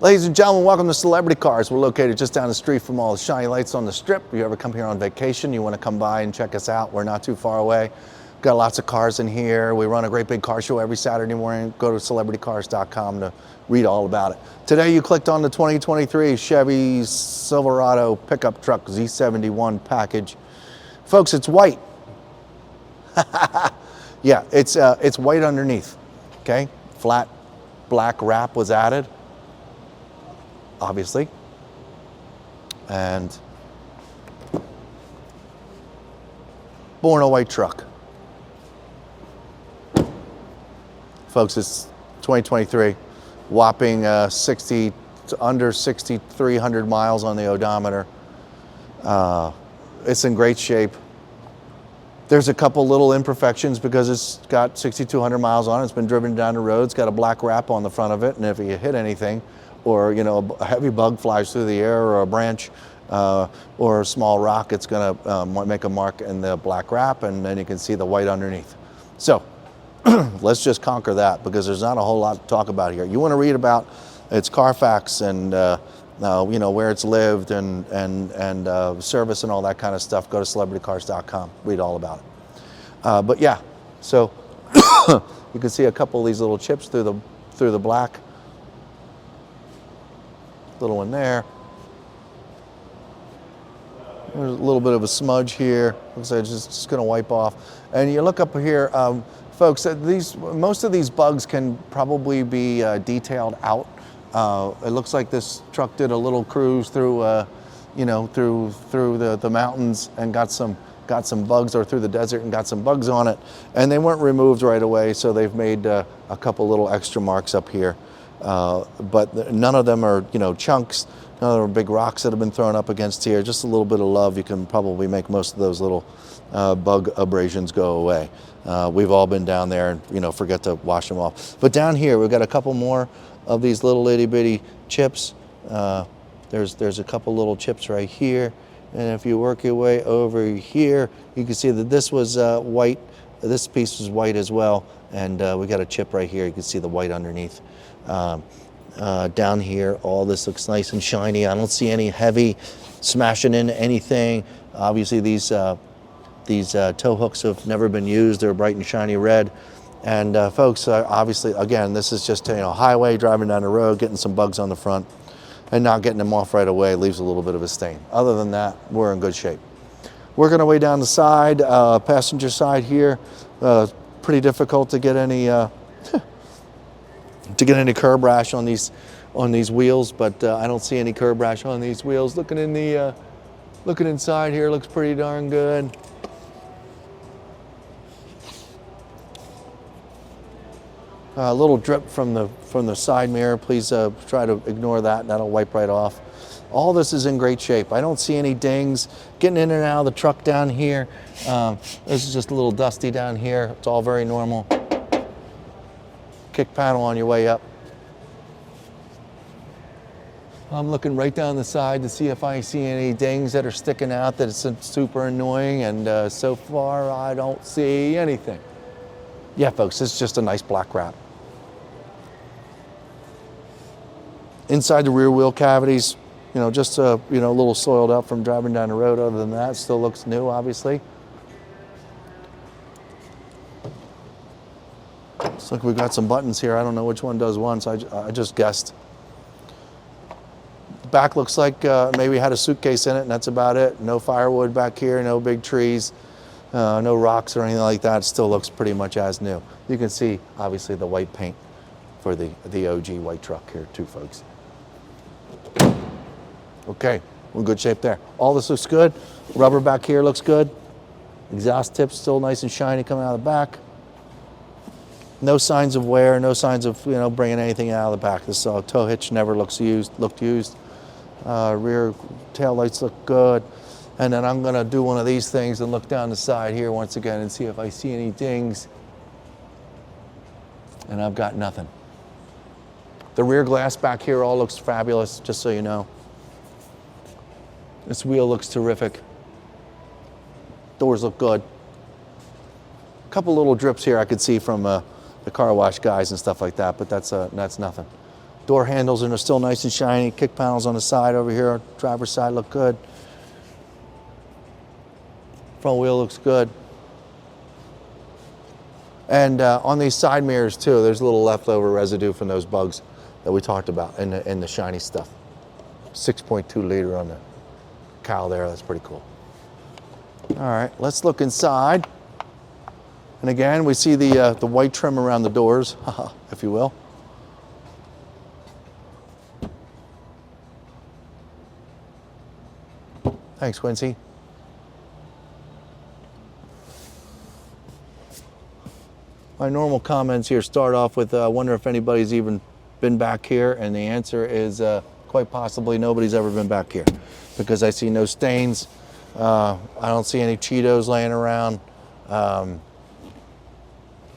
Ladies and gentlemen, welcome to Celebrity Cars. We're located just down the street from all the shiny lights on the strip. If you ever come here on vacation, you want to come by and check us out, we're not too far away. Got lots of cars in here. We run a great big car show every Saturday morning. Go to celebritycars.com to read all about it. Today you clicked on the 2023 Chevy Silverado pickup truck Z71 package. Folks, it's white. Yeah, it's white underneath, okay? Flat black wrap was added, obviously. And born a white truck. Folks, it's 2023, whopping under 6,300 miles on the odometer. It's in great shape. There's a couple little imperfections because it's got 6,200 miles on it. It's been driven down the road. It's got a black wrap on the front of it, and if you hit anything, or a heavy bug flies through the air, or a branch, or a small rock, it's going to make a mark in the black wrap, and then you can see the white underneath. So let's just conquer that, because there's not a whole lot to talk about here. You want to read about its Carfax and where it's lived and service and all that kind of stuff, go to celebritycars.com, read all about it. But yeah, so you can see a couple of these little chips through the black. Little one there. There's a little bit of a smudge here. Looks like it's just going to wipe off. And you look up here, folks. Most of these bugs can probably be detailed out. It looks like this truck did a little cruise through, through the mountains and got some bugs, or through the desert and got some bugs on it, and they weren't removed right away. So they've made a couple little extra marks up here. But none of them are, chunks. None of them are big rocks that have been thrown up against here. Just a little bit of love. You can probably make most of those little bug abrasions go away. We've all been down there and, forget to wash them off. But down here, we've got a couple more of these little itty bitty chips. There's a couple little chips right here. And if you work your way over here, you can see that this was white. This piece was white as well. And we got a chip right here. You can see the white underneath. Down here, all this looks nice and shiny. I don't see any heavy smashing into anything. Obviously, these tow hooks have never been used. They're bright and shiny red. And folks, obviously, again, this is just highway, driving down the road, getting some bugs on the front, and not getting them off right away leaves a little bit of a stain. Other than that, we're in good shape. Working our way down the side, passenger side here, pretty difficult to get any curb rash on these wheels, but I don't see any curb rash on these wheels. Looking inside here, looks pretty darn good. A little drip from the side mirror. Please try to ignore that. That'll wipe right off. All this is in great shape. I don't see any dings. Getting in and out of the truck down here. This is just a little dusty down here. It's all very normal. Kick panel on your way up. I'm looking right down the side to see if I see any dings that are sticking out that is super annoying, and so far I don't see anything. Yeah, folks, it's just a nice black wrap. Inside the rear wheel cavities, just a little soiled up from driving down the road. Other than that, it still looks new, obviously. Looks like we've got some buttons here. I don't know which one does one, so I just guessed. The back looks like maybe had a suitcase in it, and that's about it. No firewood back here, no big trees, no rocks or anything like that. It still looks pretty much as new. You can see, obviously, the white paint for the OG white truck here too, folks. Okay, we're in good shape there. All this looks good. Rubber back here looks good. Exhaust tips still nice and shiny coming out of the back. No signs of wear, no signs of bringing anything out of the back. This tow hitch never looked used. Rear tail lights look good. And then I'm gonna do one of these things and look down the side here once again and see if I see any dings. And I've got nothing. The rear glass back here all looks fabulous, just so you know. This wheel looks terrific. Doors look good. A couple little drips here I could see from the car wash guys and stuff like that, but that's nothing. Door handles are still nice and shiny. Kick panels on the side over here. Driver's side look good. Front wheel looks good. And on these side mirrors too, there's a little leftover residue from those bugs that we talked about in the shiny stuff. 6.2 liter on the cowl there, that's pretty cool. All right, let's look inside. And again, we see the white trim around the doors, if you will. Thanks, Quincy. My normal comments here start off with, I wonder if anybody's even been back here, and the answer is quite possibly nobody's ever been back here, because I see no stains. I don't see any Cheetos laying around. The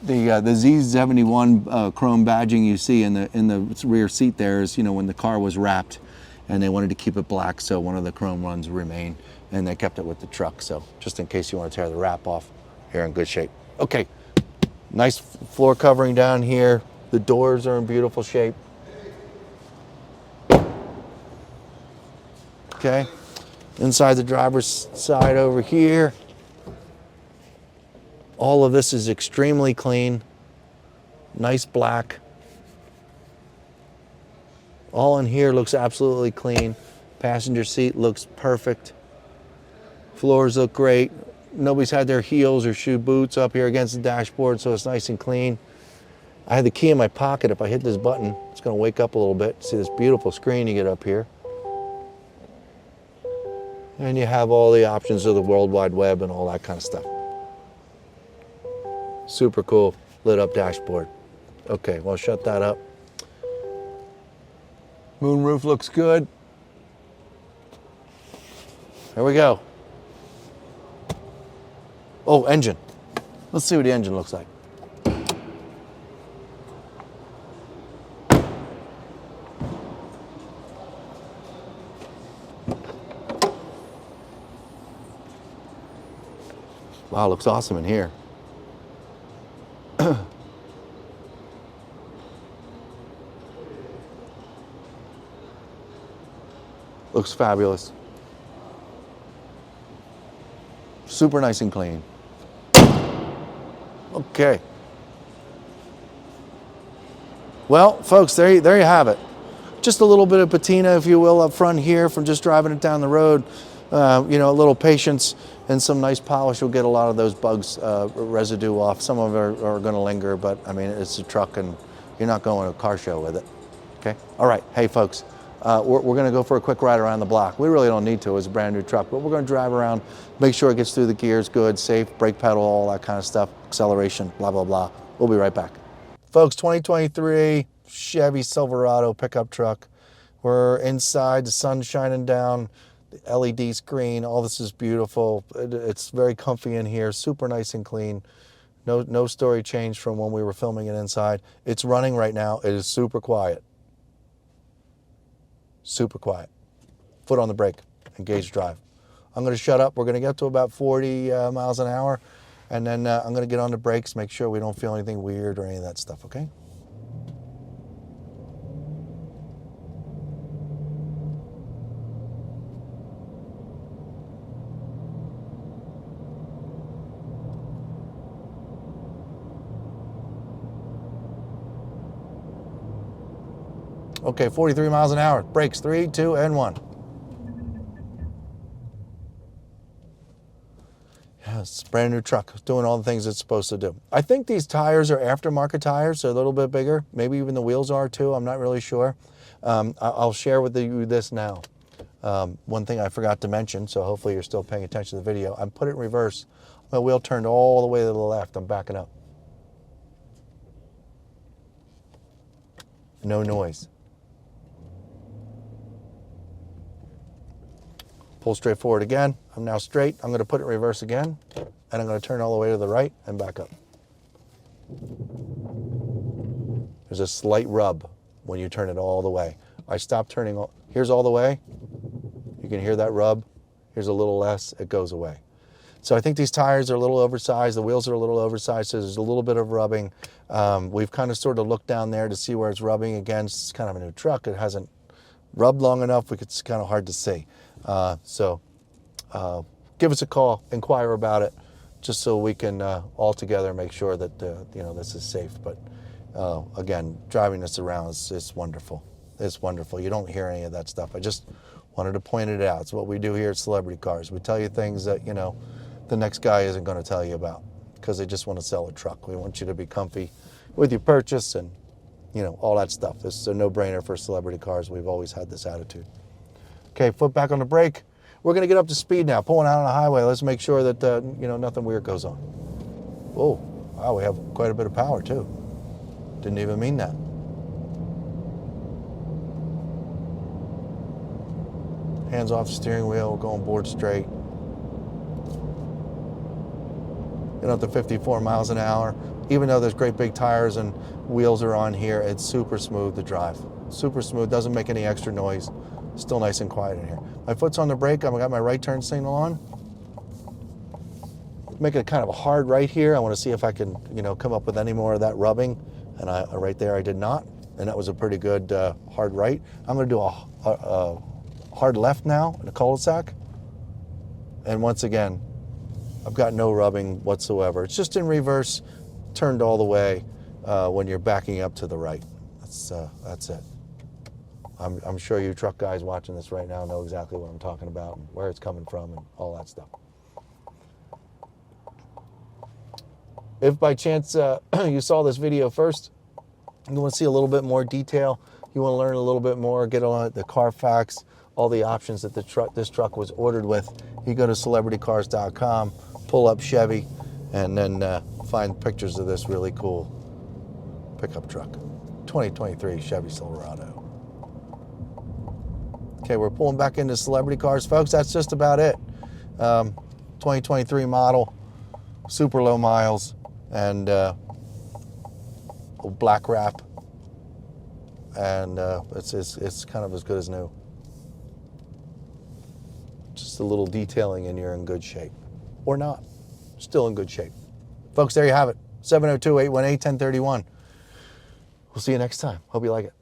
Z71 chrome badging you see in the rear seat there is, you know, when the car was wrapped, and they wanted to keep it black, so one of the chrome ones remain, and they kept it with the truck. So just in case you want to tear the wrap off, you're in good shape. Okay. Nice floor covering down here. The doors are in beautiful shape. Okay, inside the driver's side over here, all of this is extremely clean. Nice black. All in here looks absolutely clean. Passenger seat looks perfect. Floors look great. Nobody's had their heels or shoe boots up here against the dashboard, so it's nice and clean. I had the key in my pocket. If I hit this button, it's going to wake up a little bit. See this beautiful screen you get up here. And you have all the options of the World Wide Web and all that kind of stuff. Super cool, lit up dashboard. Okay, well, shut that up. Moonroof looks good. There we go. Oh, engine. Let's see what the engine looks like. Wow, looks awesome in here. Looks fabulous. Super nice and clean. Okay. Well, folks, there you have it. Just a little bit of patina, if you will, up front here from just driving it down the road. You know, a little patience and some nice polish will get a lot of those bugs residue off. Some of them are going to linger, but I mean, it's a truck and you're not going to a car show with it. Okay. All right. Hey, folks, we're going to go for a quick ride around the block. We really don't need to. It's a brand new truck, but we're going to drive around, make sure it gets through the gears good, safe, brake pedal, all that kind of stuff, acceleration, blah, blah, blah. We'll be right back. Folks, 2023 Chevy Silverado pickup truck. We're inside, the sun's shining down, the LED screen, all this is beautiful. It's very comfy in here, super nice and clean. No story changed from when we were filming it inside. It's running right now. It is super quiet. Super quiet. Foot on the brake, engage drive. I'm going to shut up. We're going to get to about 40 miles an hour, and then I'm going to get on the brakes, make sure we don't feel anything weird or any of that stuff, okay? Okay, 43 miles an hour. Brakes, 3, 2, and 1. Yeah, it's a brand new truck, doing all the things it's supposed to do. I think these tires are aftermarket tires, so a little bit bigger. Maybe even the wheels are too, I'm not really sure. I'll share with you this now. One thing I forgot to mention, so hopefully you're still paying attention to the video. I put it in reverse. My wheel turned all the way to the left. I'm backing up. No noise. Pull straight forward again. I'm now straight. I'm going to put it in reverse again, and I'm going to turn all the way to the right and back up. There's a slight rub when you turn it all the way. I stop turning. Here's all the way. You can hear that rub. Here's a little less. It goes away. So I think these tires are a little oversized. The wheels are a little oversized, so there's a little bit of rubbing. We've kind of sort of looked down there to see where it's rubbing against. It's kind of a new truck. It hasn't rubbed long enough. It's kind of hard to see. Give us a call, inquire about it, just so we can all together make sure that this is safe. But again, driving this around is wonderful. It's wonderful. You don't hear any of that stuff. I just wanted to point it out. It's what we do here at Celebrity Cars. We tell you things that the next guy isn't going to tell you about, because they just want to sell a truck. We want you to be comfy with your purchase and all that stuff. This is a no-brainer for Celebrity Cars. We've always had this attitude. Okay, foot back on the brake. We're going to get up to speed now. Pulling out on the highway. Let's make sure that nothing weird goes on. Oh, wow, we have quite a bit of power too. Didn't even mean that. Hands off the steering wheel, going board straight. Get up to 54 miles an hour. Even though there's great big tires and wheels are on here, it's super smooth to drive. Super smooth, doesn't make any extra noise. Still nice and quiet in here. My foot's on the brake. I've got my right turn signal on. Making it kind of a hard right here. I want to see if I can, come up with any more of that rubbing. And right there I did not. And that was a pretty good hard right. I'm going to do a hard left now in a cul-de-sac. And once again, I've got no rubbing whatsoever. It's just in reverse, turned all the way when you're backing up to the right. That's it. I'm sure you truck guys watching this right now know exactly what I'm talking about, and where it's coming from, and all that stuff. If by chance you saw this video first, you want to see a little bit more detail, you want to learn a little bit more, get on the Carfax, all the options that this truck was ordered with, you go to celebritycars.com, pull up Chevy, and then find pictures of this really cool pickup truck. 2023 Chevy Silverado. Okay, we're pulling back into Celebrity Cars, folks. That's just about it. 2023 model, super low miles, and black wrap, and it's kind of as good as new. Just a little detailing and you're in good shape. Or not. Still in good shape. Folks, there you have it. 702-818-1031. We'll see you next time. Hope you like it.